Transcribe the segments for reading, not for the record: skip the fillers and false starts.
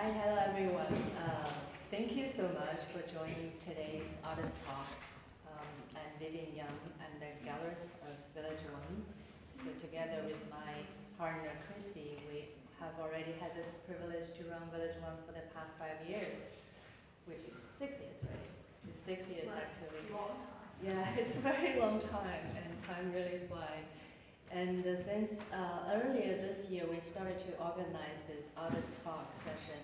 Hi, hello everyone. Thank you so much for joining today's artist talk. I'm Vivian Young. I'm the gallerist of VillageOne. So together with my partner Chrissy, we have already had this privilege to run VillageOne for the past 5 years. Which is 6 years, right? It's 6 years actually. Long time. Yeah, it's a very long time, and time really flies. And since earlier this year, we started to organize this artist talk session,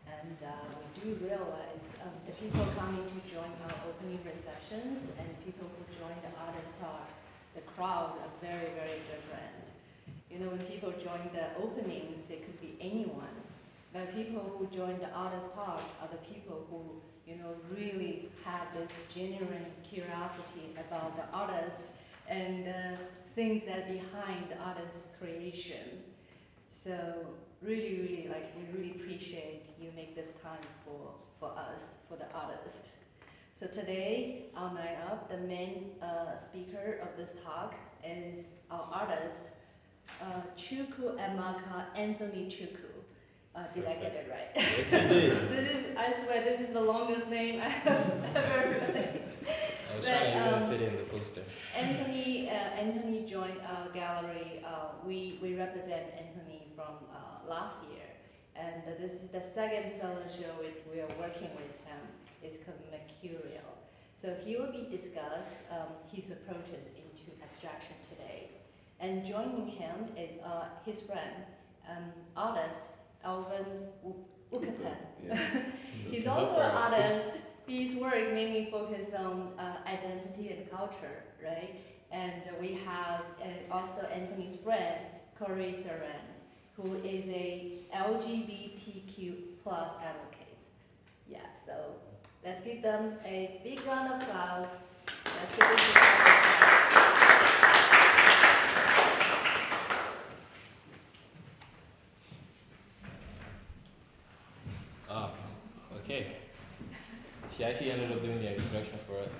and we do realize the people coming to join our opening receptions and people who join the artist talk, the crowd are very, very different. You know, when people join the openings, they could be anyone. But people who join the artist talk are the people who, you know, really have this genuine curiosity about the artist and things that are behind the artist's creation. So really, we really appreciate you make this time for us, for the artist. So today, our night up, the main speaker of this talk is our artist, Chukwuemeka Antony Chukwu. Did I get it right? Yes, you did. I swear, this is the longest name I have ever heard. I was trying to even fit in the poster. Anthony joined our gallery. We represent Anthony from last year, and this is the second solo show we are working with him. It's called Mercurial. So he will be discuss his approaches into abstraction today. And joining him is his friend, artist Alvin Ukapan. Yeah. He's also an artist. His work mainly focuses on identity and culture, right? And we have also Anthony's friend, Corey Saran, who is a LGBTQ plus advocate. Yeah, so let's give them a big round of applause. Let's give them a big round of applause. Okay. She actually ended up doing the introduction for us.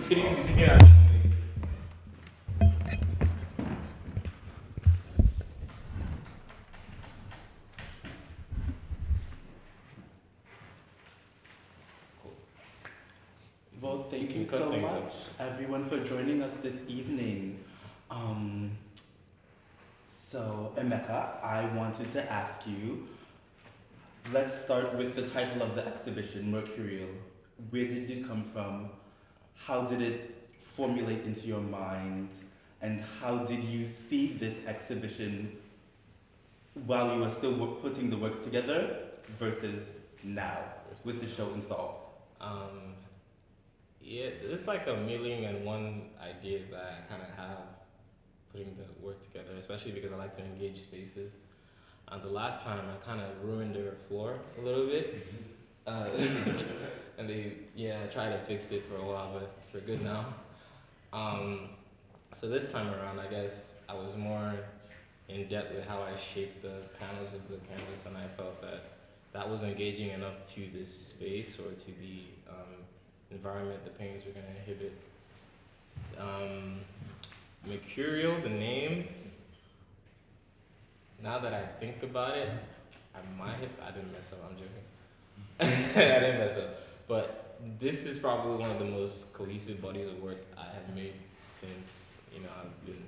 Good evening. Cool. Well, thank you so much, everyone, for joining us this evening. So, Emeka, I wanted to ask you, let's start with the title of the exhibition, Mercurial. Where did it come from? How did it formulate into your mind? And how did you see this exhibition while you were still putting the works together versus now with the show installed? Yeah, it's like a million and one ideas that I kind of have putting the work together, especially because I like to engage spaces. The last time I kind of ruined their floor a little bit, and I tried to fix it for a while, but we're good now. So this time around, I guess I was more in depth with how I shaped the panels of the canvas, and I felt that that was engaging enough to this space or to the environment the paintings were going to inhibit. Mercurial, the name. Now that I think about it, I didn't mess up, I'm joking. I didn't mess up. But this is probably one of the most cohesive bodies of work I have made since, you know, I've been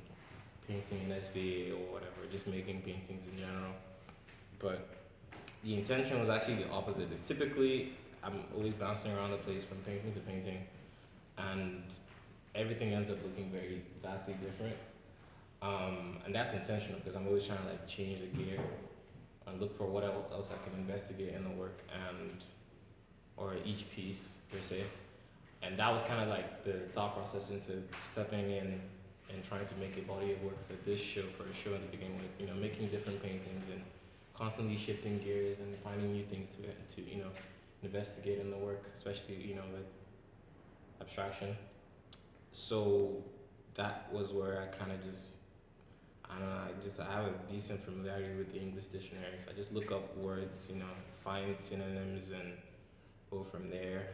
painting in SVA or whatever, just making paintings in general. But the intention was actually the opposite. Typically, I'm always bouncing around the place from painting to painting, and everything ends up looking very vastly different. And that's intentional because I'm always trying to like change the gear and look for what else I can investigate in the work or each piece per se. And that was kind of like the thought process into stepping in and trying to make a body of work for this show, for a show in the beginning, with, you know, making different paintings and constantly shifting gears and finding new things to you know, investigate in the work, especially, you know, with abstraction. So that was where I kind of just, I don't know, I have a decent familiarity with the English dictionary, so I just look up words, you know, find synonyms and go from there.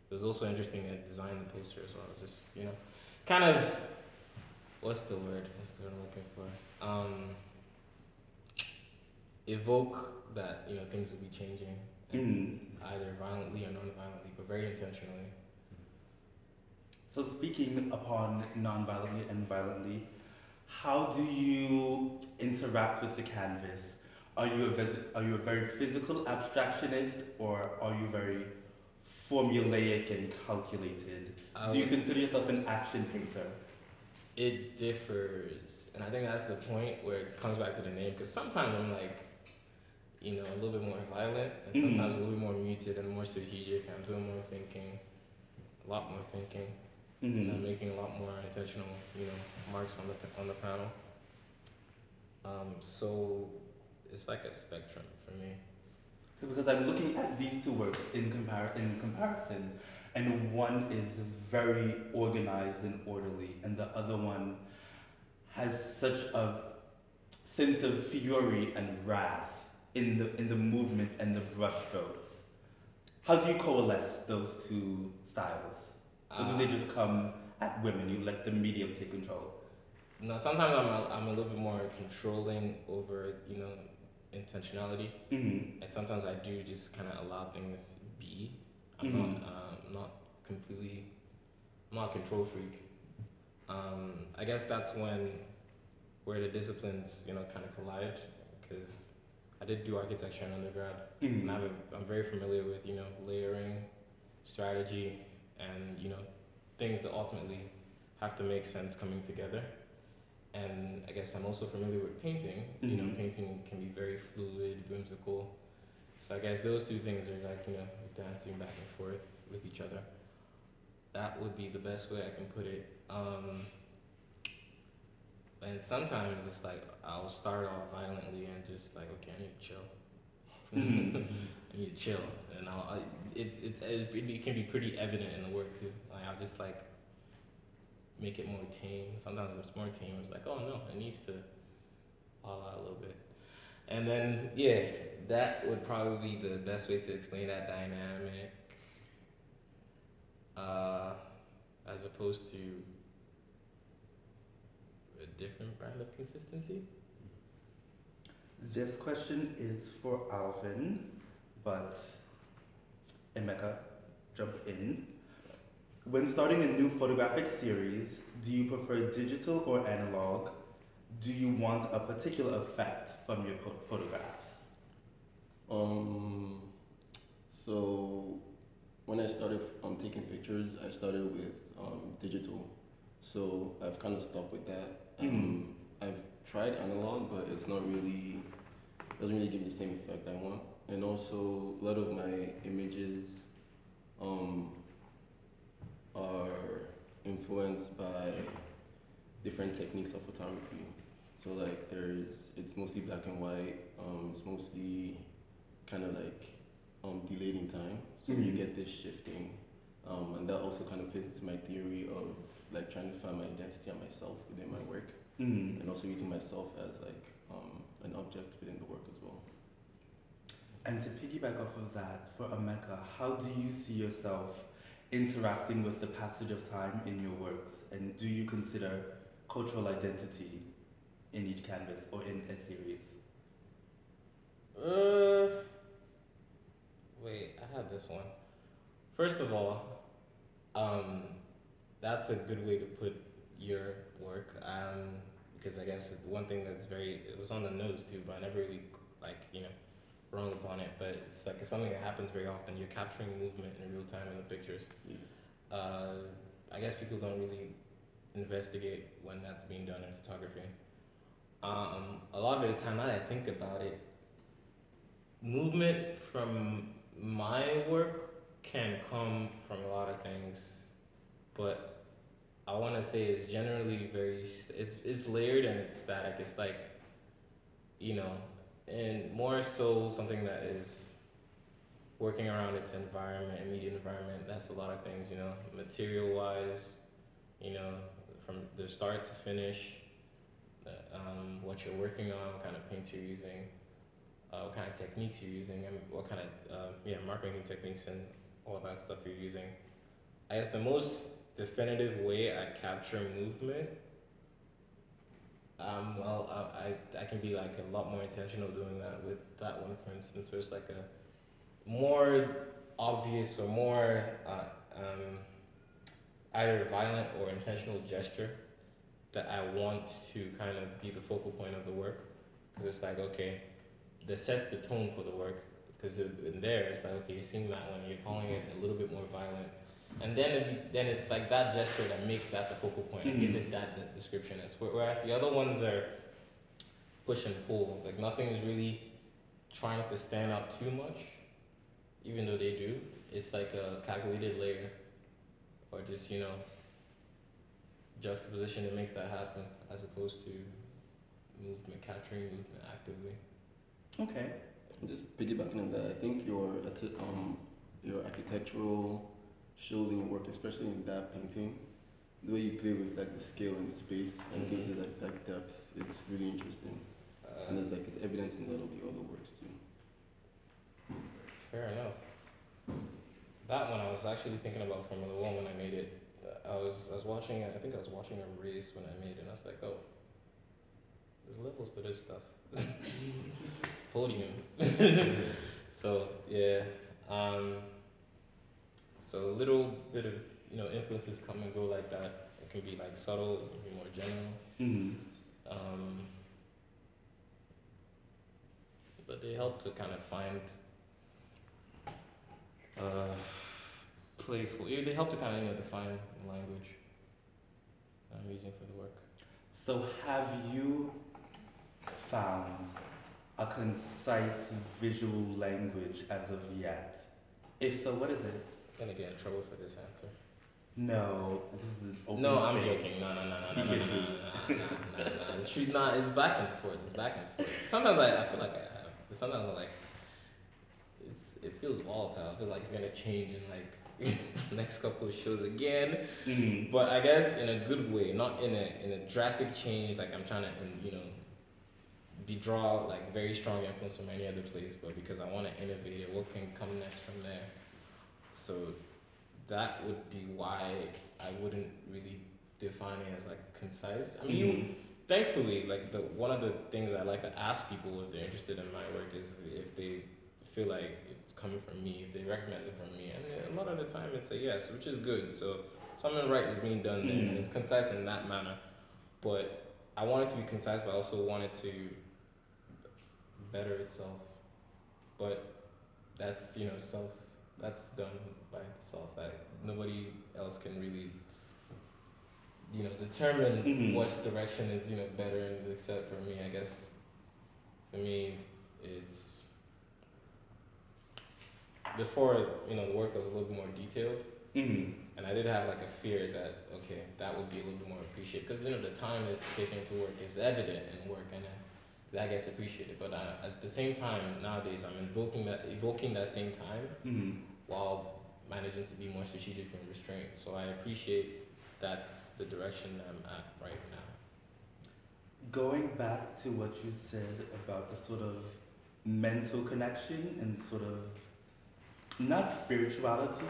It was also interesting to design the poster as well, just, you know, kind of, what's the word I'm looking for? evoke that things will be changing, Mm. either violently or non-violently, but very intentionally. So speaking upon non-violently and violently, how do you interact with the canvas? Are you a very physical abstractionist, or are you very formulaic and calculated? Do you consider yourself an action painter? It differs, and I think that's the point where it comes back to the name. Because sometimes I'm like, a little bit more violent, and sometimes a little bit more muted and more strategic. I'm doing more thinking, a lot more thinking. And I'm making a lot more intentional, marks on the panel. So it's like a spectrum for me. Because I'm looking at these two works in comparison, and one is very organized and orderly, and the other one has such a sense of fury and wrath in the movement and the brushstrokes. How do you coalesce those two styles? Or do they just come at women? You let the medium take control? No, sometimes I'm a little bit more controlling over, intentionality. And sometimes I do just kind of allow things be. I'm not completely, I'm not a control freak. I guess that's where the disciplines, kind of collide, because I did do architecture in undergrad, and I'm very familiar with, layering, strategy, and things that ultimately have to make sense coming together. And I guess I'm also familiar with painting. Painting can be very fluid, whimsical. So I guess those two things are like dancing back and forth with each other. That would be the best way I can put it. And sometimes it's like I'll start off violently and just like, okay, I need to chill. I need to chill, and it can be pretty evident in the work too. Like I'll just like make it more tame. Sometimes it's more tame. It's like, oh no, it needs to fall out a little bit. And then that would probably be the best way to explain that dynamic, as opposed to a different brand of consistency. This question is for Alvin, but Emeka, jump in. When starting a new photographic series, do you prefer digital or analog? Do you want a particular effect from your photographs? So when I started taking pictures, I started with digital. So I've kind of stopped with that. I've tried analog, but it's not really, doesn't really give me the same effect I want. And also, a lot of my images are influenced by different techniques of photography. So like it's mostly black and white, it's mostly kind of like delayed in time. So you get this shifting, and that also kind of plays into my theory of like trying to find my identity and myself within my work. And also using myself as like an object within the work as well. And to piggyback off of that, for Emeka, how do you see yourself interacting with the passage of time in your works? And do you consider cultural identity in each canvas or in a series? Wait, I had this one. First of all, that's a good way to put your work. Because I guess one thing that's it was on the nose too, but I never really wrong upon it. But it's like it's something that happens very often. You're capturing movement in real time in the pictures. I guess people don't really investigate when that's being done in photography. A lot of the time, now that I think about it, movement from my work can come from a lot of things, but I want to say it's generally it's layered and it's static. It's like, and more so something that is working around its environment, immediate environment. That's a lot of things, material wise, from the start to finish, what you're working on, what kind of paints you're using, what kind of techniques you're using, and what kind of marketing techniques and all that stuff you're using. I guess the most definitive way I capture movement, I I can be like a lot more intentional doing that with that one, for instance, where it's like a more obvious or more either violent or intentional gesture that I want to kind of be the focal point of the work, because it's like, okay, that sets the tone for the work, because in there it's like, okay, you're seeing that one, you're calling it a little bit more violent, and then it's like that gesture that makes that the focal point, and gives it that description. Whereas the other ones are push and pull, like nothing is really trying to stand out too much, even though they do. It's like a calculated layer, or just, you know, juxtaposition that makes that happen, as opposed to capturing movement actively. Okay. Just piggybacking on that, I think your architectural shows in your work, especially in that painting, the way you play with like the scale and space and gives it like that depth. It's really interesting, and it's evident in a lot of your other works too. Fair enough. That one I was actually thinking about Formula One when I made it. I was watching a race when I made it, and I was like, oh, there's levels to this stuff. Podium. So yeah, so a little bit of, you know, influences come and go like that. It can be like subtle, it can be more general. But they help to kind of find playful. They help to kind of, you know, define language I'm using for the work. So have you found a concise visual language as of yet? If so, what is it? I'm gonna get in trouble for this answer. No, this is an open No, I'm space. joking. No. Speak your truth. The truth, it's back and forth. It's back and forth. Sometimes I feel like I have, but sometimes I'm like, it feels volatile. It feels like it's gonna change in like next couple of shows again. But I guess in a good way, not in a drastic change. Like I'm trying to, you know, draw like very strong influence from any other place, but because I want to innovate, what can come next from there. So that would be why I wouldn't really define it as like concise. I mean, thankfully, like one of the things I like to ask people if they're interested in my work is if they feel like it's coming from me, if they recognize it from me, and a lot of the time it's a yes, which is good. So something right is being done there, and it's concise in that manner. But I want it to be concise, but I also want it to better itself. But that's, you know, that's done by itself. That nobody else can really, you know, determine what direction is, you know, better, except for me. I guess for me, it's before, you know, the work was a little bit more detailed, and I did have like a fear that, okay, that would be a little bit more appreciated, because, you know, the time it's taken to work is evident in work, and that gets appreciated. But at the same time, nowadays, I'm evoking that same time while managing to be more strategic and restrained. So I appreciate that's the direction I'm at right now. Going back to what you said about the sort of mental connection and sort of not spirituality,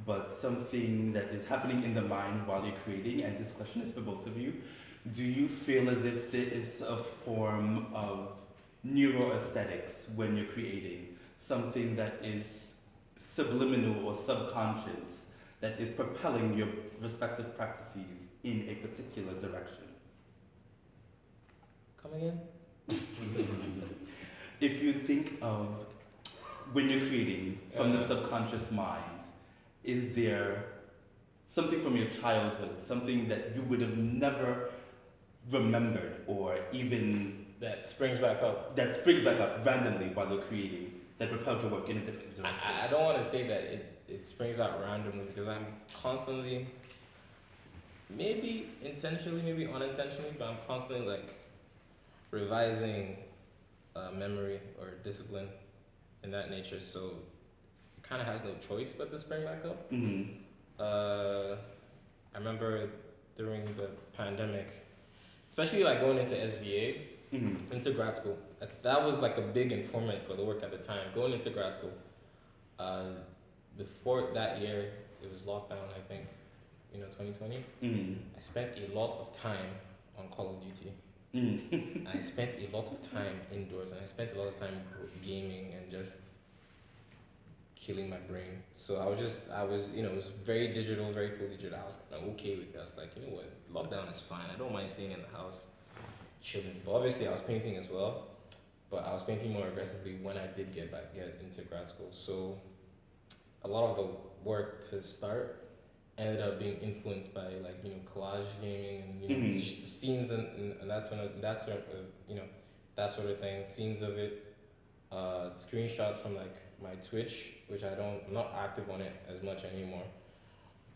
but something that is happening in the mind while you're creating, and this question is for both of you. Do you feel as if there is a form of neuroaesthetics when you're creating, something that is subliminal or subconscious, that is propelling your respective practices in a particular direction? Come again? If you think of when you're creating from the subconscious mind, is there something from your childhood, something that you would have never remembered, or even that springs back up randomly while you're creating, that propels your work in a different direction? I don't want to say that it springs out randomly, because I'm constantly, maybe intentionally, maybe unintentionally, but I'm constantly like revising memory or discipline in that nature, so it kind of has no choice but to spring back up. I remember during the pandemic, especially like going into SVA, into grad school, that was like a big informant for the work at the time. Going into grad school, before that year, it was lockdown, I think, 2020. I spent a lot of time on Call of Duty. And I spent a lot of time indoors, and I spent a lot of time gaming and just killing my brain. So I was, it was very digital, very full digital. I was kind of okay with it. I was like, you know what, lockdown is fine. I don't mind staying in the house, chilling. But obviously, I was painting as well. But I was painting more aggressively when I did get into grad school. So a lot of the work to start ended up being influenced by collage gaming and scenes and that sort of that sort of thing. Scenes of it, screenshots from my Twitch, which I'm not active on it as much anymore.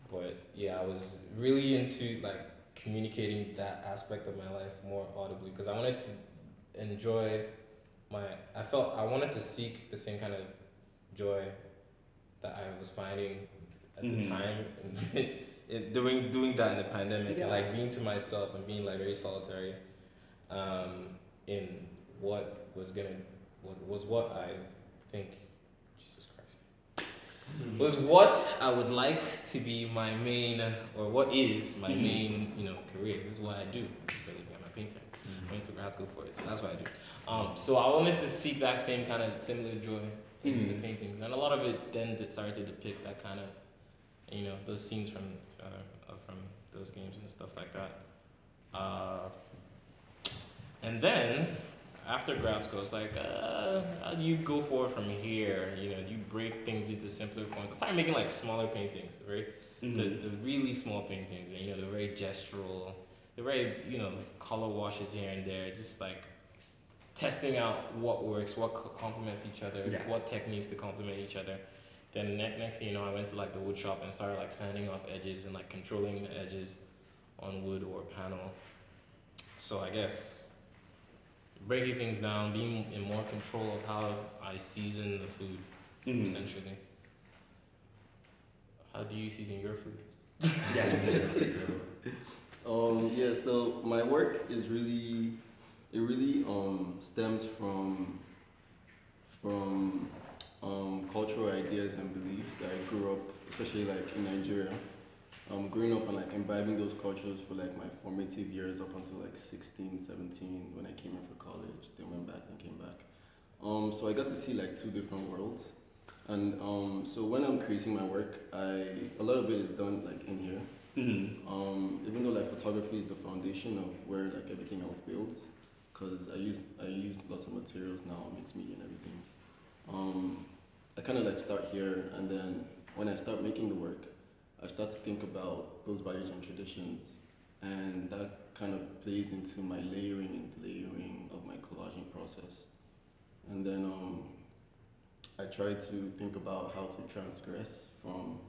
But yeah, I was really into communicating that aspect of my life more audibly because I wanted to enjoy I wanted to seek the same kind of joy that I was finding at the time and doing that in the pandemic and being to myself and being very solitary in what I think was what I would like to be my main or what is my main career. This is what I do. I'm a painter. I went to grad school for it, so that's what I do. So I wanted to seek that same kind of similar joy in the paintings, and a lot of it then started to depict that kind of, those scenes from those games and stuff like that. And then after grad school, it's how do you go forward from here? Do you break things into simpler forms? I started making smaller paintings, right? The really small paintings, and they're very gestural. They're very color washes here and there, just testing out what works, what complements each other, what techniques to complement each other. Then next thing you know, I went to the wood shop and started sanding off edges and controlling the edges on wood or panel. So I guess breaking things down, being in more control of how I season the food, essentially. How do you season your food? So my work is really stems from cultural ideas and beliefs that I grew up, especially in Nigeria. Growing up and imbibing those cultures for my formative years up until 16, 17 when I came here for college. Then went back, then came back. So I got to see two different worlds. And so when I'm creating my work, a lot of it is done in here. Even though photography is the foundation of where everything else builds, because I use lots of materials now, mixed media and everything. I kind of start here, and then when I start making the work, I start to think about those values and traditions, and that kind of plays into my layering of my collaging process. And then I try to think about how to transgress from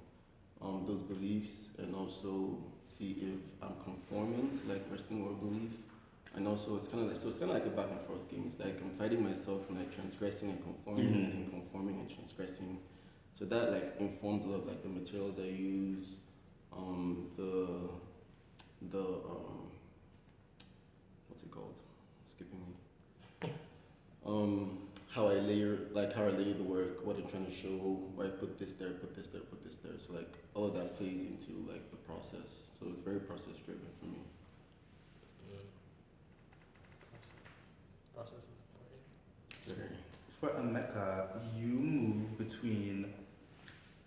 those beliefs, and also see if I'm conforming to Western world belief. And also it's kind of a back and forth game. It's I'm fighting myself from transgressing and conforming, and then conforming and transgressing. So that informs a lot of the materials I use, what's it called? Skipping me. How I layer the work, what I'm trying to show, why I put this there, put this there, put this there. So all of that plays into the process. So it's very process driven for me. Process is important. For Emeka, you move between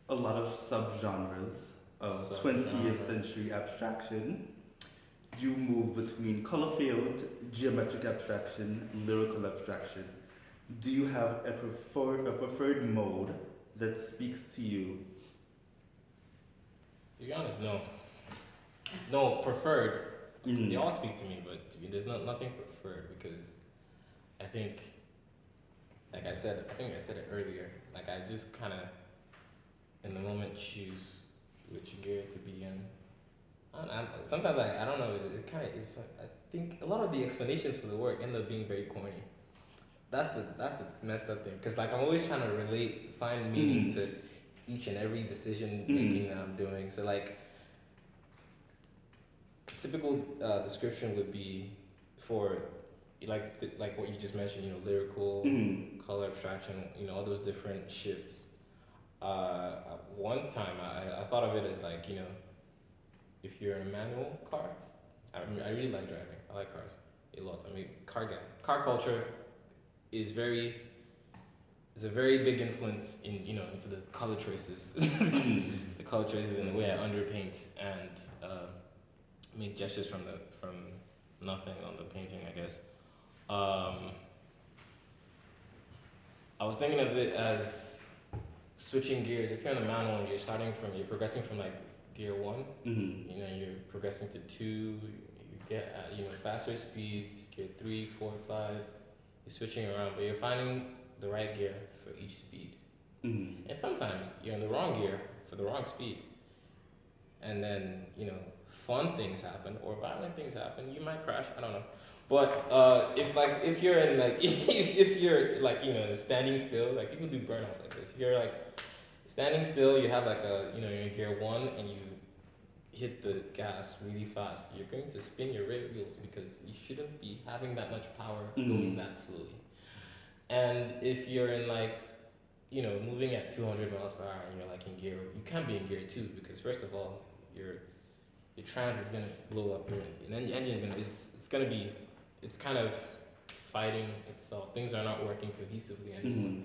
a lot of subgenres of 20th century abstraction. You move between color-filled, geometric abstraction, lyrical abstraction. Do you have a preferred mode that speaks to you? To be honest, no. No, preferred. They all speak to me, but there's nothing preferred because I think, I think I said it earlier, I just kind of, in the moment, choose which gear to be in. Sometimes I don't know, it kind of is, I think a lot of the explanations for the work end up being very corny. That's the messed up thing, because I'm always trying to find meaning to each and every decision making that I'm doing. So typical description would be for what you just mentioned, lyrical, color abstraction, all those different shifts. One time I thought of it as if you're in a manual car, I really like driving, I like cars. a lot. I mean, car guy. Car culture is a very big influence in into the color choices, the color choices and the way I underpaint and make gestures from nothing on the painting, I guess. I was thinking of it as switching gears. If you're in a manual, you're progressing from like gear 1, you're progressing to 2, you get at, faster speeds, gear 3, 4, 5, you're switching around, but you're finding the right gear for each speed. And sometimes you're in the wrong gear for the wrong speed. And then, fun things happen or violent things happen. You might crash, I don't know. But if you're in if you're standing still, like people do burnouts like this. If you're like standing still, you have like you're in gear 1 and you hit the gas really fast, you're going to spin your rear wheels because you shouldn't be having that much power going that slowly. And if you're in moving at 200 miles per hour and you're like in gear, you can't be in gear 2 because first of all, your trans is gonna blow up, and then your engine is it's kind of fighting itself. Things are not working cohesively anymore.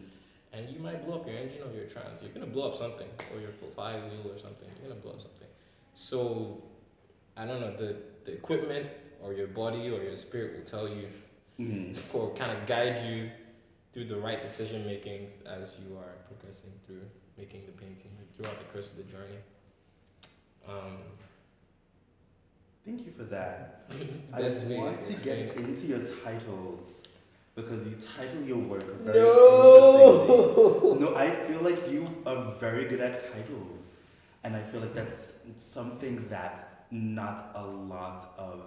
And you might blow up your engine or your trans. You're gonna blow up something, or your flywheel or something. You're gonna blow up something. So, I don't know, the equipment or your body or your spirit will tell you or kind of guide you through the right decision makings as you are progressing through making the painting throughout the course of the journey. Thank you for that. I want to get into your titles because you title your work very interestingly. No, I feel like you are very good at titles, and I feel like that's something that not a lot of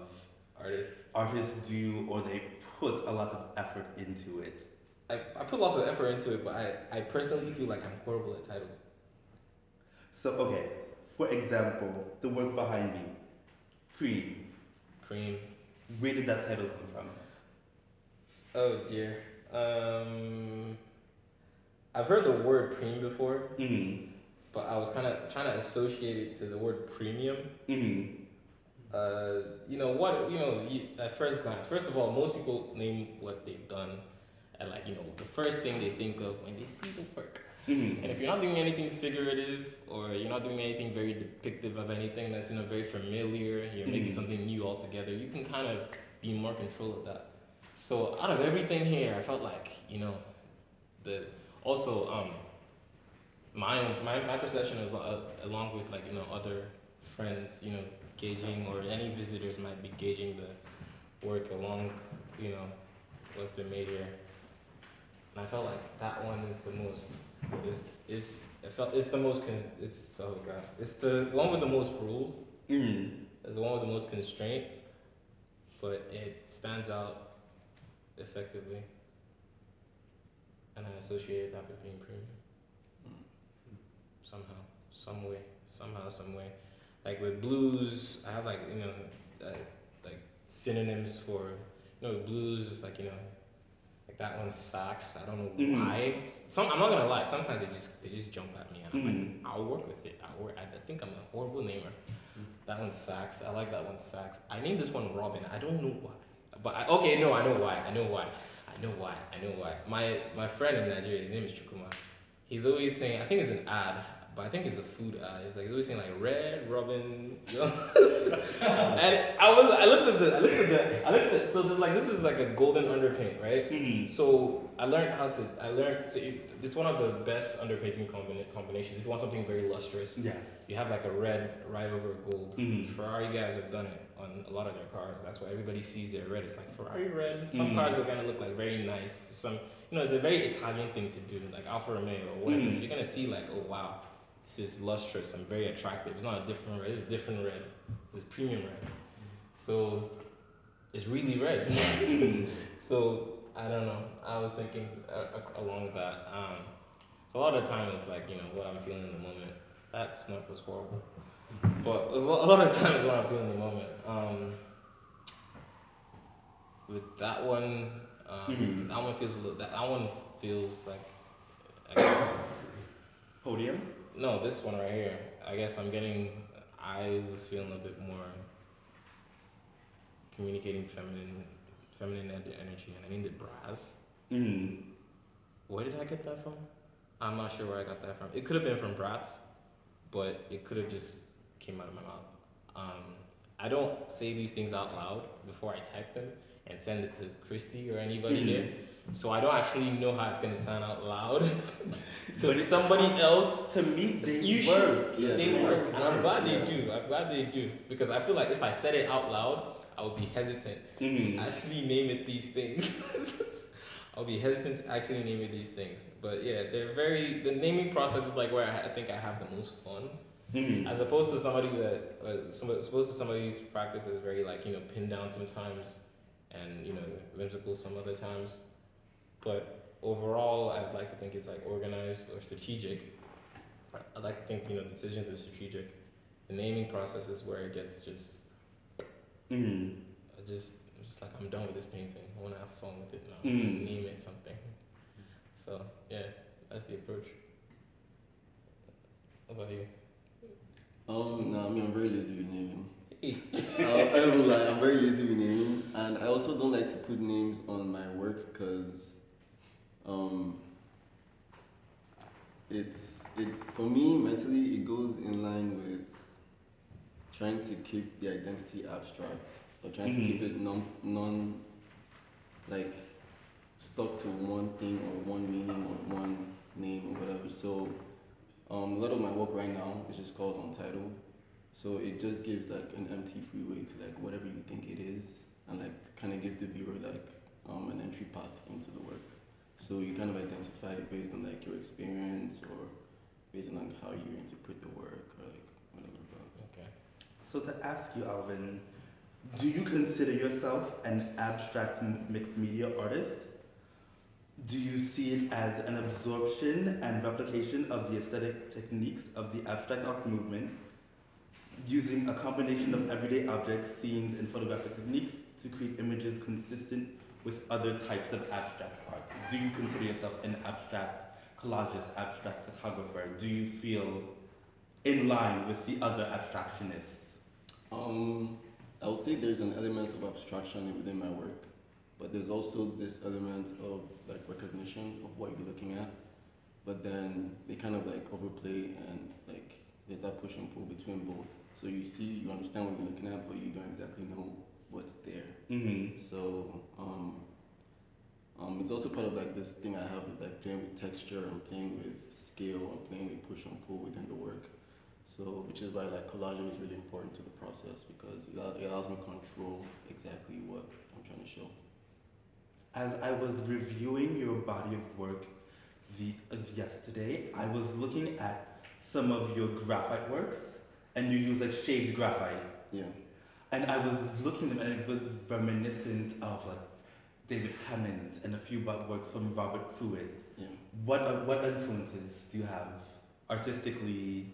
artists do, or they put a lot of effort into it. I put lots of effort into it, but I personally feel like I'm horrible at titles. So, okay, for example, the work behind me, Cream. Where did that title come from? Oh dear. I've heard the word preem before, but I was kind of trying to associate it to the word premium. At first glance, first of all, most people name what they've done at the first thing they think of when they see the work. And if you're not doing anything figurative or you're not doing anything very depictive of anything that's very familiar, you're making something new altogether, you can kind of be more control of that. So out of everything here, I felt like my perception is along with other friends gauging, or any visitors might be gauging the work along what's been made here. And I felt like that one is the most. It's the one with the most rules. It's the one with the most constraint, but it stands out effectively, and I associated that with being premium. Somehow, some way. Like with blues, I have like synonyms for blues is like that one sucks. I don't know why. I'm not gonna lie. Sometimes they just jump at me, and I'm like, I'll work with it. I think I'm a horrible namer. That one sucks. I like that one sucks. I named this one Robin. I don't know why. But I know why. My friend in Nigeria, his name is Chukwuemeka. He's always saying, I think it's an ad, but I think it's a food ad. He's always saying Red Robin, And I looked at the. So this is like a golden underpaint, right? So I learned it's one of the best underpainting combinations. If you want something very lustrous, yes, you have like a red right over gold. Ferrari guys have done it on a lot of their cars. That's why everybody sees their red. It's like Ferrari red. Some cars are gonna look like very nice. Some it's a very Italian thing to do, like Alfa Romeo or whatever. You're gonna see like, oh wow, this is lustrous and very attractive. It's not a different red. It's different red. It's premium red. So it's really red. So I don't know. I was thinking along that. So a lot of the time it's like what I'm feeling in the moment. That snap was horrible. But a lot of times what I'm feeling in the moment. With that one, that one feels like, I guess, podium. No, this one right here. I guess I was feeling a bit more communicating feminine energy, and I named it Brass. Mm. Where did I get that from? I'm not sure where I got that from. It could have been from Bratz, but it could have just came out of my mouth. I don't say these things out loud before I type them and send it to Christy or anybody here. So I don't actually know how it's gonna sound out loud to somebody else. To me, they You work. Yeah, They work, and I'm glad they yeah. do. I'm glad they do, because I feel like if I said it out loud, I would be hesitant to actually name it these things. I'll be hesitant to actually name it these things. But yeah, the naming process is like where I think I have the most fun. As opposed to somebody that, somebody's practice is very like, pinned down sometimes and, whimsical some other times. But overall, I'd like to think it's like organized or strategic. I'd like to think, decisions are strategic. The naming process is where it gets just, I'm just like, I'm done with this painting. I want to have fun with it now. Name it something. So yeah, that's the approach. What about you? No, I mean, I'm very lazy with naming. Hey. I don't lie, I'm very lazy with naming, and I also don't like to put names on my work because, for me mentally it goes in line with trying to keep the identity abstract or trying to keep it non like stuck to one thing or one meaning or one name or whatever. So a lot of my work right now is just called Untitled. So it just gives like an empty freeway to like whatever you think it is, and like kind of gives the viewer like an entry path into the work. So you kind of identify it based on like your experience or based on like how you interpret the work or like whatever. Okay. So to ask you, Alvin, do you consider yourself an abstract mixed media artist? Do you see it as an absorption and replication of the aesthetic techniques of the abstract art movement, using a combination of everyday objects, scenes, and photographic techniques to create images consistent with other types of abstract art? Do you consider yourself an abstract collagist, abstract photographer? Do you feel in line with the other abstractionists? I would say there's an element of abstraction within my work, but there's also this element of like recognition of what you're looking at, but then they kind of like overplay and like there's that push and pull between both. So you understand what you're looking at, but you don't exactly know what's there. So it's also part of like this thing I have with like playing with texture and playing with scale and playing with push and pull within the work. So, which is why like collaging is really important to the process because it allows me to control exactly what I'm trying to show. As I was reviewing your body of work yesterday, I was looking at some of your graphite works, and you use like shaved graphite. Yeah. And I was looking at them, and it was reminiscent of like David Hammond and a few works from Robert Pruitt. Yeah. What influences do you have artistically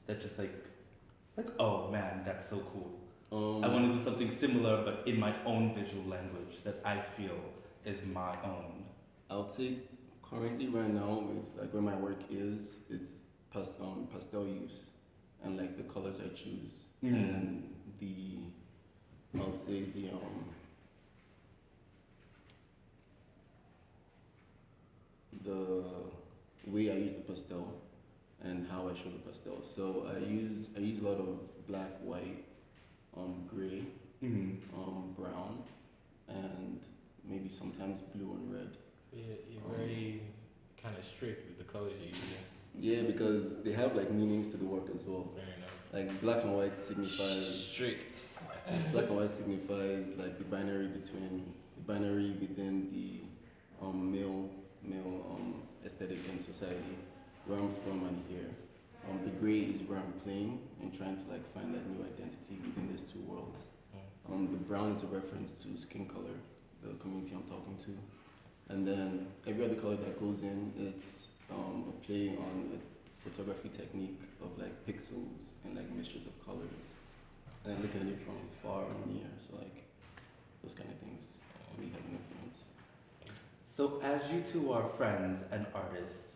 that just like oh man, that's so cool. I want to do something similar, but in my own visual language that I feel is my own. I would say currently right now with like where my work is, it's pastel use and like the colors I choose and I would say the way I use the pastel and how I show the pastel. So I use a lot of black, white, gray, brown, and maybe sometimes blue and red. Yeah, you're very kind of strict with the colors you use. Yeah, because they have like meanings to the work as well. Fair enough. Like black and white signifies strict. Black and white signifies like the binary within the male aesthetic in society, where I'm from and here. The gray is where I'm playing and trying to like find that new identity within these two worlds. The brown is a reference to skin color, the community I'm talking to. And then every other color that goes in, it's a play on a photography technique of like pixels and like mixtures of colors. And looking at it from far and near, so like those kind of things really have an influence. So as you two are friends and artists,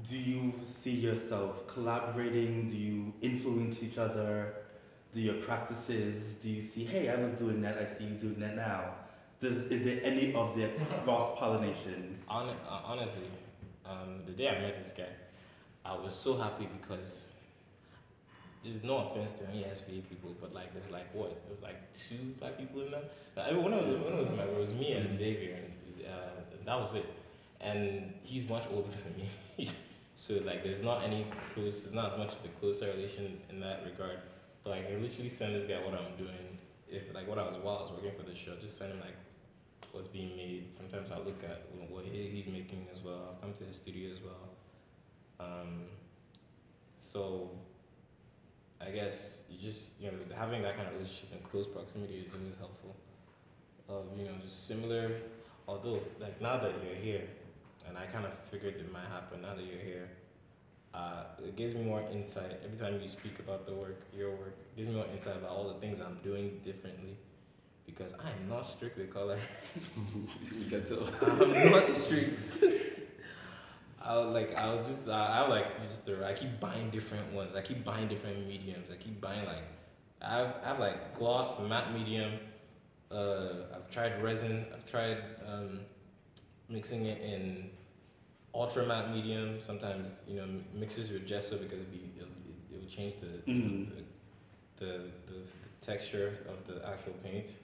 do you see yourself collaborating? Do you influence each other? Do your practices, do you see, hey, I was doing that, I see you doing that now? is there any of the cross-pollination? Honestly, the day I met this guy, I was so happy because there's no offense to any SVA people, but like there's like what? There was like 2 black people in them. When I was in my room, it was me and Xavier, and that was it. And he's much older than me, so like there's not as much of a closer relation in that regard. But like I literally send this guy what I'm doing, while I was working for the show, just send him like what's being made. Sometimes I look at what he's making as well. I've come to the studio as well. So I guess you just, having that kind of relationship in close proximity is always helpful. Just similar, although like now that you're here, and I kind of figured it might happen now that you're here, it gives me more insight. Every time you speak about your work, it gives me more insight about all the things I'm doing differently. Because I am not strict with color. You can tell. I'm not strict. I keep buying different ones. I keep buying different mediums. I keep buying I have like gloss, matte medium. I've tried resin. I've tried mixing it in ultra matte medium. Sometimes mixes with gesso because it will change the texture of the actual paint.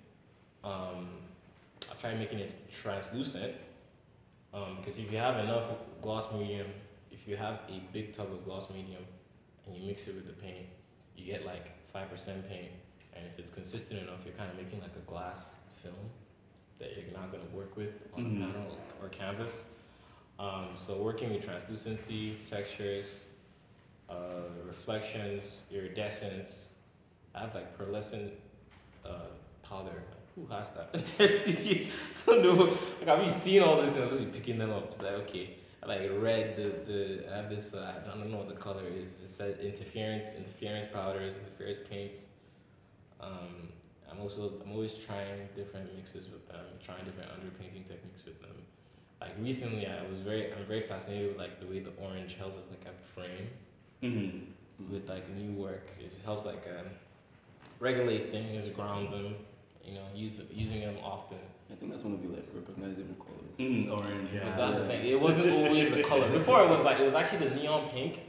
I've tried making it translucent. Because if you have enough gloss medium, if you have a big tub of gloss medium and you mix it with the paint, you get like 5% paint. And if it's consistent enough, you're kind of making like a glass film that you're not going to work with on a panel or canvas. So working with translucency, textures, reflections, iridescence. I have like pearlescent powder. Who has that? I don't know. Like I've been seeing all this and I'm just picking them up. It's like, okay, I like red. I have this. I don't know what the color is. It says interference powders, interference paints. I'm always trying different mixes with them, trying different underpainting techniques with them. Like recently, I'm very fascinated with like the way the orange helps us like a frame with like new work. It just helps like regulate things, ground them. Using them often. I think that's one of the like recognizable colors. Orange, yeah. But that's the thing. It wasn't always the color. Before it was actually the neon pink.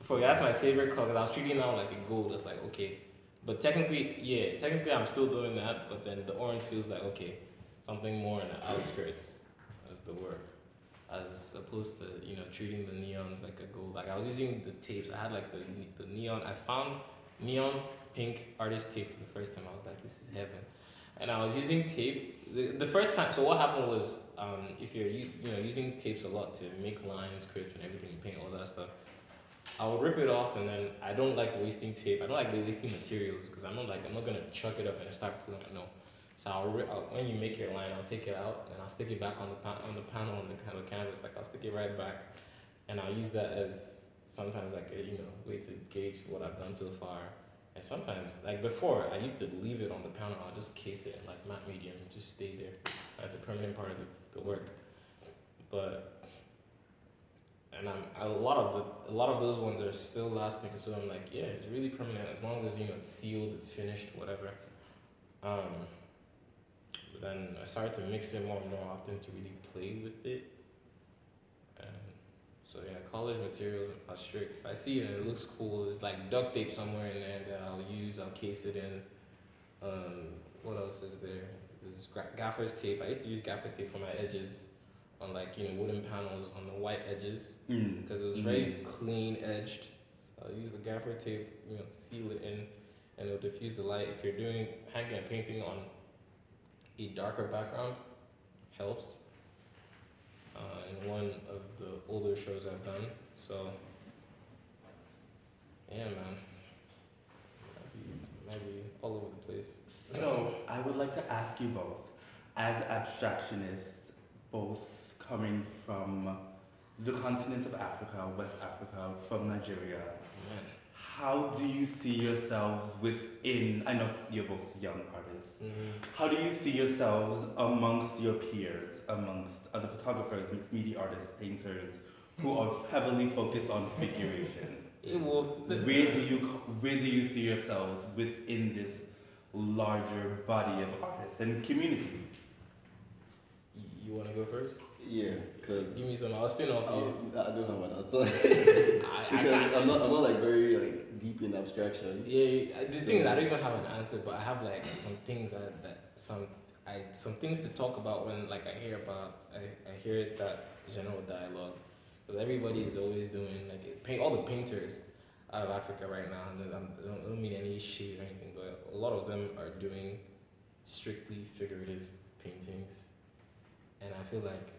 That's my favorite color. I was treating it now like a gold. It's like okay, but technically I'm still doing that. But then the orange feels like okay, something more in the outskirts of the work, as opposed to treating the neons like a gold. Like I was using the tapes. I had like the neon. I found neon pink artist tape for the first time. I was like, this is heaven. And I was using tape the first time. So what happened was, if you're using tapes a lot to make lines, scripts, and everything, paint all that stuff, I would rip it off, and then I don't like wasting tape. I don't like wasting materials because I'm not gonna chuck it up and start pulling it. No. So when you make your line, I'll take it out and I'll stick it back on the panel on the kind of canvas. Like I'll stick it right back, and I'll use that as sometimes like a way to gauge what I've done so far. And sometimes, like before, I used to leave it on the panel. I'll just case it in like matte medium and just stay there as a permanent part of the work. A lot of those ones are still lasting. So I'm like, yeah, it's really permanent as long as it's sealed, it's finished, whatever. But then I started to mix it more and more often to really play with it. So yeah, college materials are strict. If I see it and it looks cool, there's like duct tape somewhere in there that I'll case it in. What else is there? There's gaffer's tape. I used to use gaffer's tape for my edges on like, wooden panels on the white edges because it was very clean edged. So I'll use the gaffer tape, seal it in and it'll diffuse the light. If you're hanging a painting on a darker background, helps. In one of the older shows I've done. So, yeah, man. Might be all over the place. So, I would like to ask you both, as abstractionists, both coming from the continent of Africa, West Africa, from Nigeria, how do you see yourselves within, I know you're both young artists, how do you see yourselves amongst your peers, amongst other photographers, mixed media artists, painters, who are heavily focused on figuration? Where do you see yourselves within this larger body of artists and community? You want to go first? Yeah, because Give me some. I'll spin off you. I don't know what that's. I Because can't. I'm not like very like deep in abstraction. Yeah, the thing is, I don't even have an answer, but I have like some things some things to talk about when like I hear that general dialogue, because everybody is always doing like all the painters out of Africa right now, and I don't mean any shade or anything, but a lot of them are doing strictly figurative paintings, and I feel like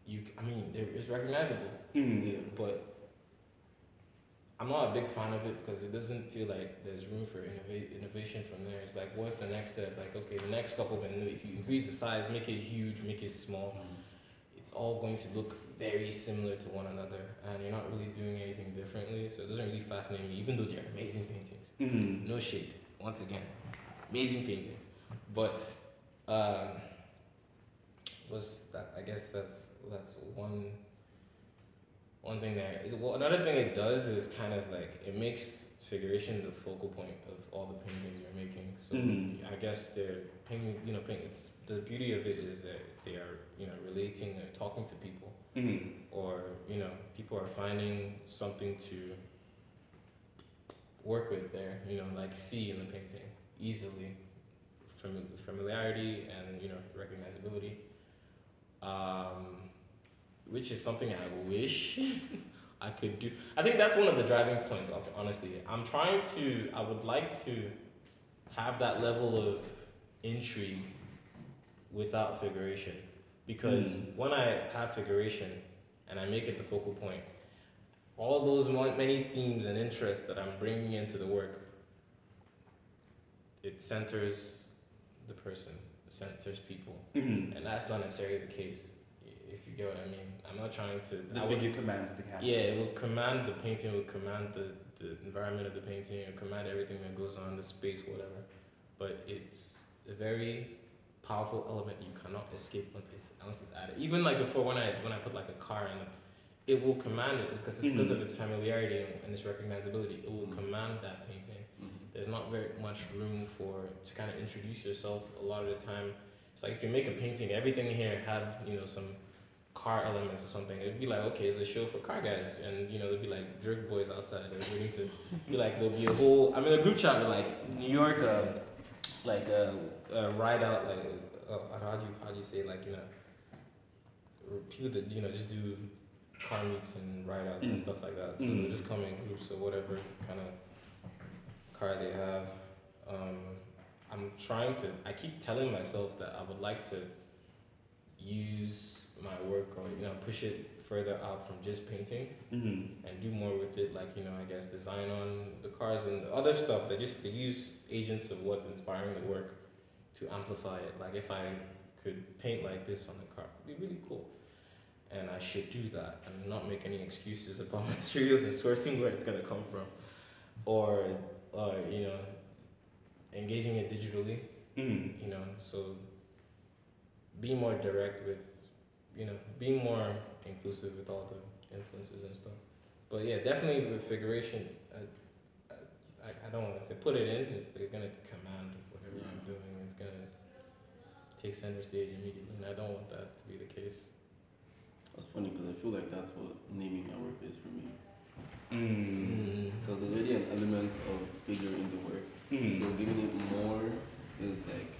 it's recognizable, Yeah. but I'm not a big fan of it because it doesn't feel like there's room for innovation from there. It's like, what's the next step? Like, okay, the next couple, if you increase the size, make it huge, make it small, it's all going to look very similar to one another, and you're not really doing anything differently. So it doesn't really fascinate me, even though they're amazing paintings. No shade, once again, amazing paintings. But was that? I guess that's one thing there. Another thing it does is kind of like it makes figuration the focal point of all the paintings you're making. So I guess they're painting. It's the beauty of it is that they are relating. They're talking to people, or people are finding something to work with there. Like see in the painting easily, familiarity and recognizability. Which is something I wish I could do. I think that's one of the driving points, honestly. I would like to have that level of intrigue without figuration. Because when I have figuration and I make it the focal point, all those many themes and interests that I'm bringing into the work, it centers the person, it centers people. And that's not necessarily the case, if you get what I mean. I'm not trying to... The figure commands the canvas. Yeah, it will command the painting, it will command the environment of the painting, it will command everything that goes on, the space, whatever. But it's a very powerful element you cannot escape once it's added. Even like before, when I put like a car in it will command it, because it's because of its familiarity and its recognizability. It will command that painting. There's not very much room to kind of introduce yourself. A lot of the time, it's like if you make a painting, everything here had some car elements or something. It'd be like, okay, it's a show for car guys, and there'd be like drift boys outside. They're waiting to be like, there'll be a whole. I mean, a group chat with like New York, ride out, like how do you say, like people that just do car meets and ride outs and stuff like that. So they'll just come in groups or whatever kind of car they have. I keep telling myself that I would like to use my work or push it further out from just painting and do more with it, like I guess design on the cars and other stuff that just to use agents of what's inspiring the work to amplify it. Like if I could paint like this on the car, it'd be really cool. And I should do that and not make any excuses about materials and sourcing where it's gonna come from, or engaging it digitally. So be more direct with, being more inclusive with all the influences and stuff. But yeah, definitely with figuration, I don't want to, if I put it in, it's gonna command whatever I'm doing. It's gonna take center stage immediately, and I don't want that to be the case. That's funny because I feel like that's what naming my work is for me. Because there's already an element of figure in the work. So giving it more is like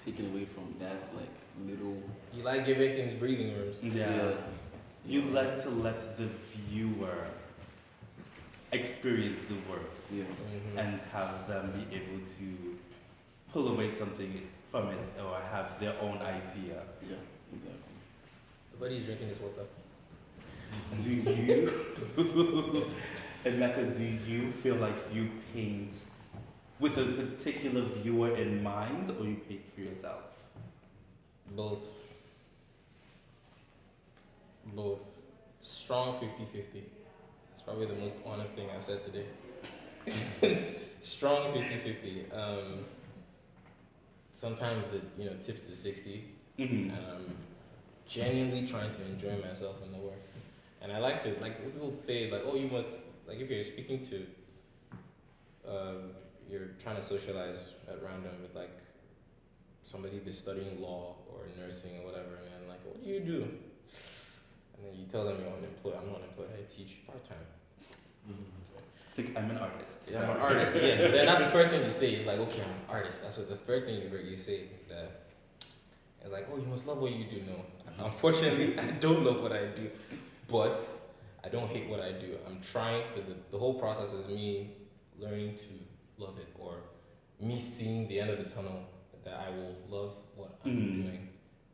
taken away from that like little... You like giving things breathing rooms. Yeah. You like to let the viewer experience the work and have them be able to pull away something from it or have their own idea. Yeah, exactly. Nobody's drinking his water. Do you, Emeka, do you feel like you paint with a particular viewer in mind, or you paint for yourself? Both. Strong 50-50. It's probably the most honest thing I've said today. Strong 50-50. Sometimes it tips to 60. And I'm genuinely trying to enjoy myself in the work. And I like to, like, people say, like, oh, you must, like, if you're speaking to, you're trying to socialize at random with, like, somebody that's studying law or nursing or whatever, and then, like, like, what do you do? And then you tell them you're unemployed. I'm not unemployed. I teach part-time. I think I'm an artist. Yeah, I'm an artist, yeah. So then that's the first thing you say. It's like, okay, I'm an artist. That's what the first thing you say. That it's like, oh, you must love what you do. No, unfortunately, I don't love what I do, but I don't hate what I do. I'm trying to. The whole process is me learning to love it, or me seeing the end of the tunnel that I will love what I'm doing,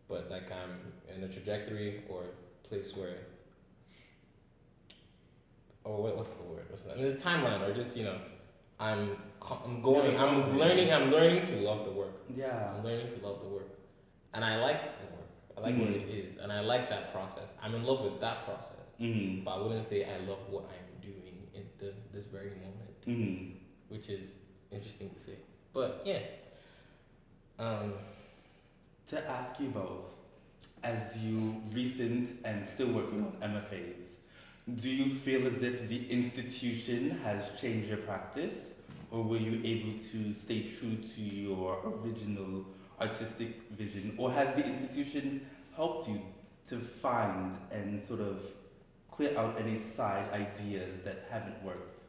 but like I'm in a trajectory or place where. Oh, what's the word? I mean, the timeline, or just I'm learning to love the work. Yeah. I'm learning to love the work, and I like the work. I like what it is, and I like that process. I'm in love with that process, but I wouldn't say I love what I'm doing in this very moment, which is interesting to say. But yeah. To ask you both, as you recent and still working on MFAs. Do you feel as if the institution has changed your practice, or were you able to stay true to your original artistic vision, or has the institution helped you to find and sort of clear out any side ideas that haven't worked?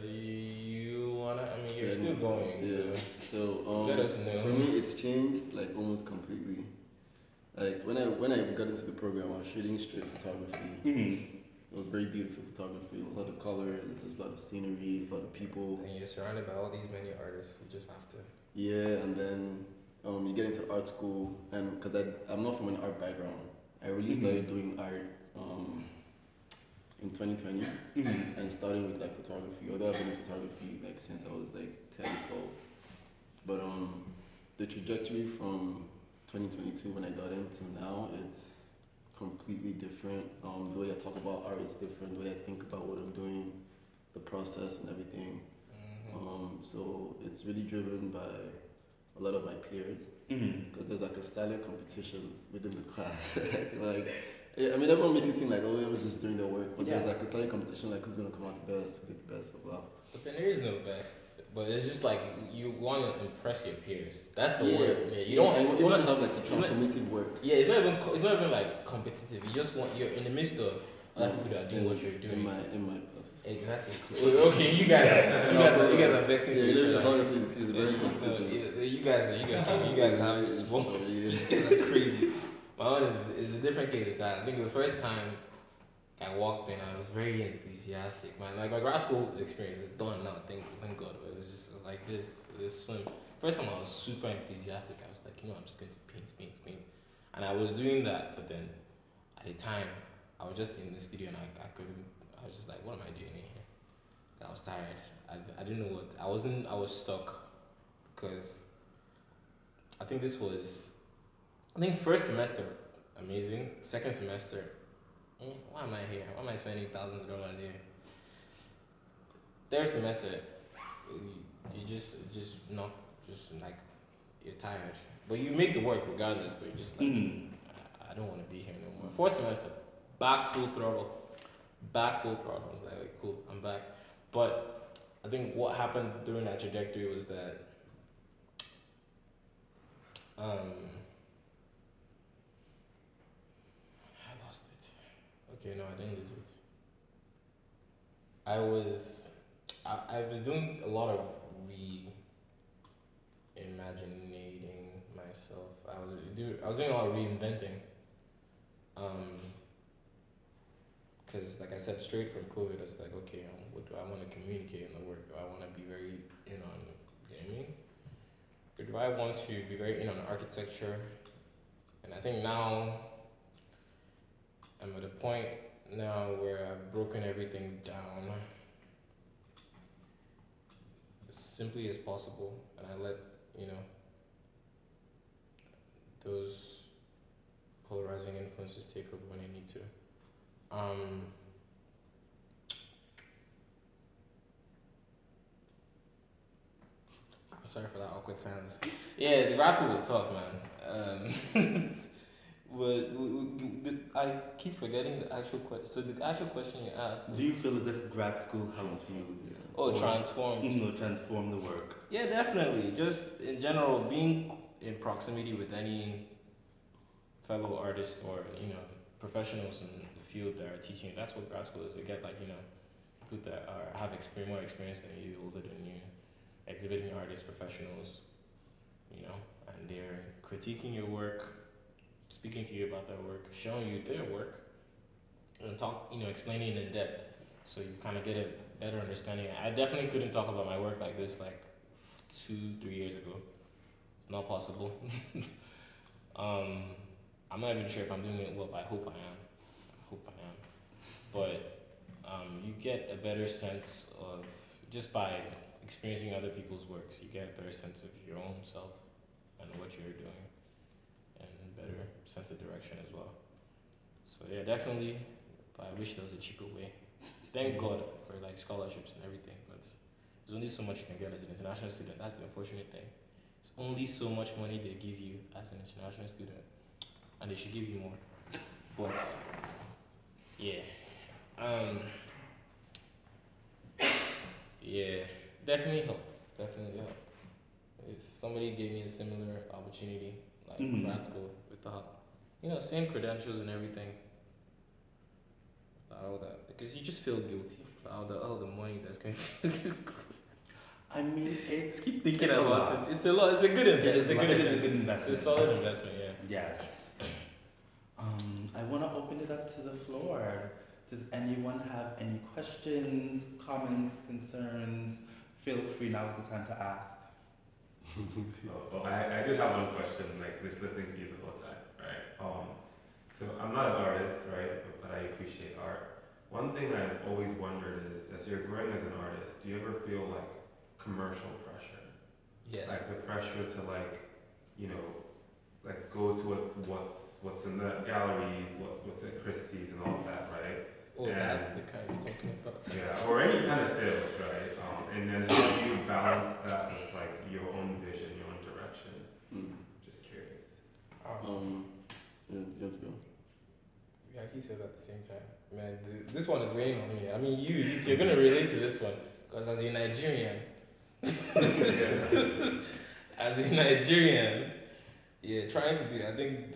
You wanna? I mean, you're still going. Yeah. So let us know. For me, it's changed like almost completely. Like when I got into the program, I was shooting street photography. It was very beautiful photography. A lot of colors, there's a lot of scenery, a lot of people. And you're surrounded by all these many artists. You just have to. Yeah, and then you get into art school, and because I'm not from an art background, I really started doing art in 2020, and starting with like photography. Although I've been in photography like since I was like 10, 12, but the trajectory from 2022 when I got into now, it's completely different. The way I talk about art is different. The way I think about what I'm doing, the process and everything. So it's really driven by a lot of my peers, because there's like a silent competition within the class. Like, I mean, everyone makes it seem like everyone's just doing their work, but there's like a silent competition, like who's gonna come out the best, who did the best, blah blah. But then there is no best. But it's just like you want to impress your peers. That's the word. Yeah, you don't. It's not have like the transformative work. Yeah, it's not even like competitive. You just want you're in the midst of other people that are doing what you're doing. In my classes. Exactly. Okay, you guys are vexing for each other. Photography is very competitive. You guys have small. You guys are crazy. My own is a different case entirely. I think the first time I walked in, I was very enthusiastic, man. Like my grad school experience is done now, thank God. But it was like this swim. First time I was super enthusiastic. I was like, I'm just going to paint. And I was doing that, but then at the time, I was just in the studio and I was just like, what am I doing here? I was tired. I didn't know what, I was stuck. Because I think first semester, amazing. Second semester, why am I here? Why am I spending thousands of dollars here? Third semester, you just not just like you're tired, but you make the work regardless. But you're just like, I don't want to be here no more. Fourth semester, back full throttle. I was like, cool, I'm back. But I think what happened during that trajectory was that I lost it. Okay, no, I didn't lose it. I was doing a lot of re-imaginating myself. I was doing a lot of reinventing. Because like I said, straight from COVID, I was like, okay, what do I want to communicate in the work? Do I want to be very in on gaming? Or do I want to be very in on architecture? And I think now I'm at a point now where I've broken everything down as simply as possible, and I let those polarizing influences take over when I need to. I'm sorry for that awkward silence. Yeah, the grad school was tough, man. I keep forgetting the actual question. So the actual question you asked. Do you feel as if grad school helped you? Transform the work. Yeah, definitely. Just in general, being in proximity with any fellow artists or professionals in the field that are teaching. That's what grad school is. You get people that have more experience than you, older than you, exhibiting artists, professionals, and they're critiquing your work, speaking to you about their work, showing you their work, and explaining in depth, so you kind of get a better understanding. I definitely couldn't talk about my work like this 2-3 years ago. It's not possible. I'm not even sure if I'm doing it well, but I hope I am. But you get a better sense of, just by experiencing other people's works, you get a better sense of your own self and what you're doing, and better sense of direction as well. So yeah, definitely, but I wish there was a cheaper way. Thank God for scholarships and everything, but there's only so much you can get as an international student. That's the unfortunate thing. It's only so much money they give you as an international student, and they should give you more. But yeah, yeah, definitely helped. If somebody gave me a similar opportunity, grad school, without, same credentials and everything, without all that, because you just feel guilty about all the money that's going to. I mean, it's keep thinking about it. It's a lot. It's a good investment. It's a good investment. It's a solid investment. Yeah. Yes. I want to open it up to the floor. Does anyone have any questions, comments, concerns? Feel free. Now's the time to ask. I did have one question. Just listening to you the whole time, right? So I'm not an artist, right? But I appreciate art. One thing I've always wondered is, as you're growing as an artist, do you ever feel commercial pressure? Yes. The pressure to go towards what's in the galleries, what's at Christie's and all that, right? Oh, and that's the kind you're talking about. Yeah, or any kind of sales, right? And then how do you balance that with your own vision, your own direction? Just curious. Let's go. We actually said that at the same time. Man, this one is weighing on me. I mean, you're gonna relate to this one, because as a Nigerian, trying to do, I think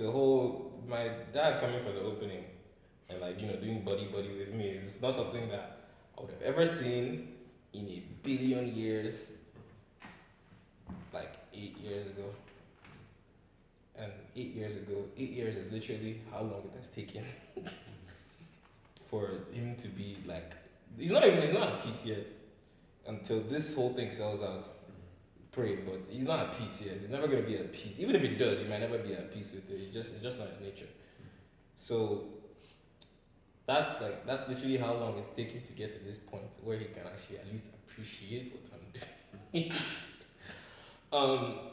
my dad coming for the opening and doing buddy with me is not something that I would have ever seen in a billion years, 8 years ago. And 8 years is literally how long it has taken for him to be he's not at peace yet until this whole thing sells out. Pray, but he's not at peace yet. He's never gonna be at peace. Even if he does, he might never be at peace with it. It's just not his nature. So that's literally how long it's taken to get to this point where he can actually at least appreciate what I'm doing.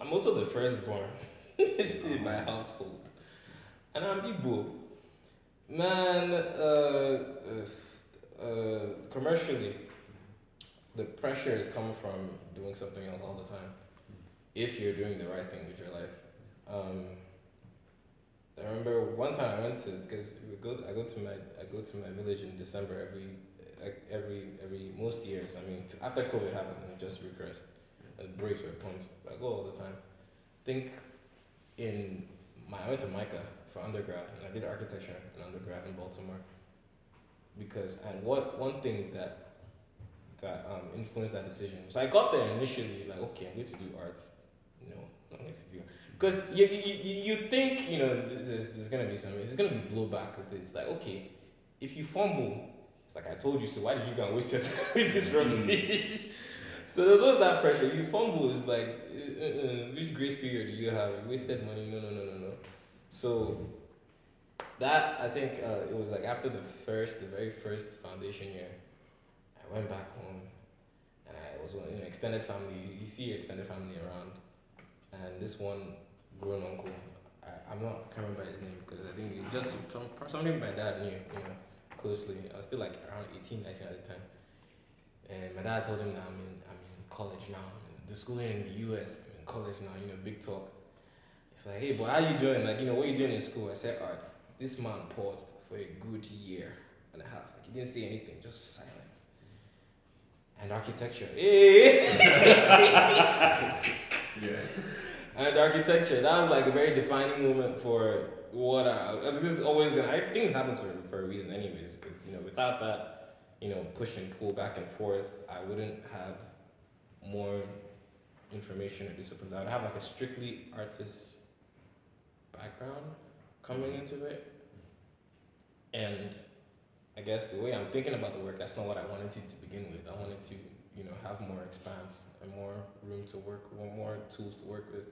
I'm also the firstborn in my household, and I'm Igbo. Man, commercially, the pressure is coming from doing something else all the time. If you're doing the right thing with your life. I remember one time I went to, because I go to my village in December every most years. I mean, after COVID happened, it just regressed. The breaks were pumped. I go all the time. I went to Micah for undergrad, and I did architecture in undergrad in Baltimore. One thing that influenced that decision. So I got there initially okay, I'm going to do art. No, I'm going to do art. Because you think, there's going to be there's going to be blowback with it. It's okay, if you fumble, it's I told you so, why did you go and waste your time with this rubbish? So there's always that pressure. You fumble, it's which grace period do you have? You wasted money, no. So that, I think, it was after the very first foundation year, I went back home, and I was extended family. You see extended family around, and this one grown uncle, I can't remember his name, because I think it's just something my dad knew, closely. I was still around 18, 19 at the time, and my dad told him that I'm in college now. The schooling in the US, I'm in college now. Big talk. It's hey, boy, how you doing? What are you doing in school? I said art. This man paused for a good year and a half. He didn't say anything, just silence. And architecture. Hey! Yeah. And architecture, that was a very defining moment for this is always gonna. I think this happens for a reason, anyways. Because without that, push and pull back and forth, I wouldn't have more information or disciplines. I would have like a strictly artist background coming into it, and I guess the way I'm thinking about the work, that's not what I wanted to begin with. I wanted to, have more expanse and more room to work, more tools to work with,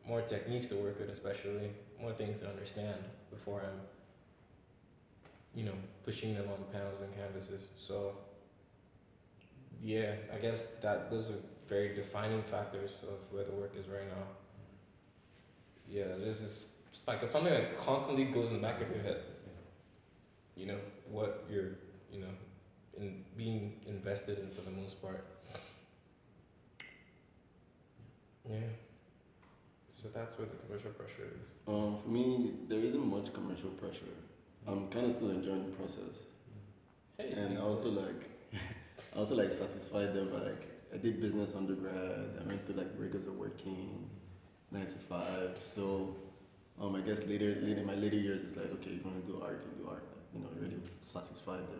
more techniques to work with, especially more things to understand before I'm, pushing them on panels and canvases. So, yeah, I guess that those are very defining factors of where the work is right now. Yeah, it's like it's something that constantly goes in the back of your head. What you're, in being invested in for the most part. Yeah. So that's where the commercial pressure is. For me, there isn't much commercial pressure. I'm kind of still enjoying the process. Hey, And I also like satisfied them by I did business undergrad. I went through like rigors of working 9 to 5. So I guess later my later years it's like, okay, you want to do art, you do art. You're already satisfied there.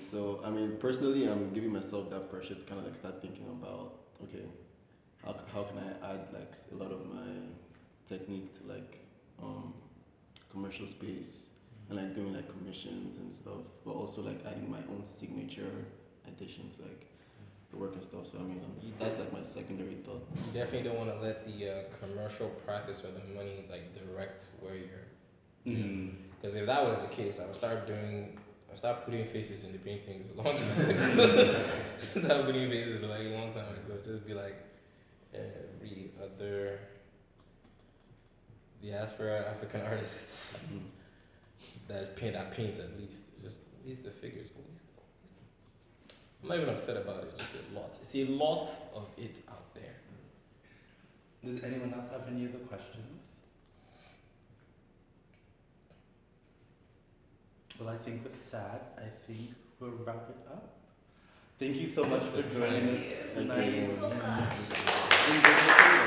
So I mean, personally, I'm giving myself that pressure to kind of like start thinking about, okay, how can I add like a lot of my technique to like commercial space and like doing like commissions and stuff, but also like adding my own signature addition to like the work and stuff. So I mean, that's like my secondary thought. You definitely don't want to let the commercial practice or the money like direct where you're. Because if that was the case, I would start putting faces in the paintings a long time ago. Start putting faces like a long time ago. Just be like every other diaspora African artist that paints at least. It's just at least the figures. I'm not even upset about it. Just a lot. I see a lot of it out there. Does anyone else have any other questions? Well, I think with that, we'll wrap it up. Thank you so much for joining us tonight. Thank you so much.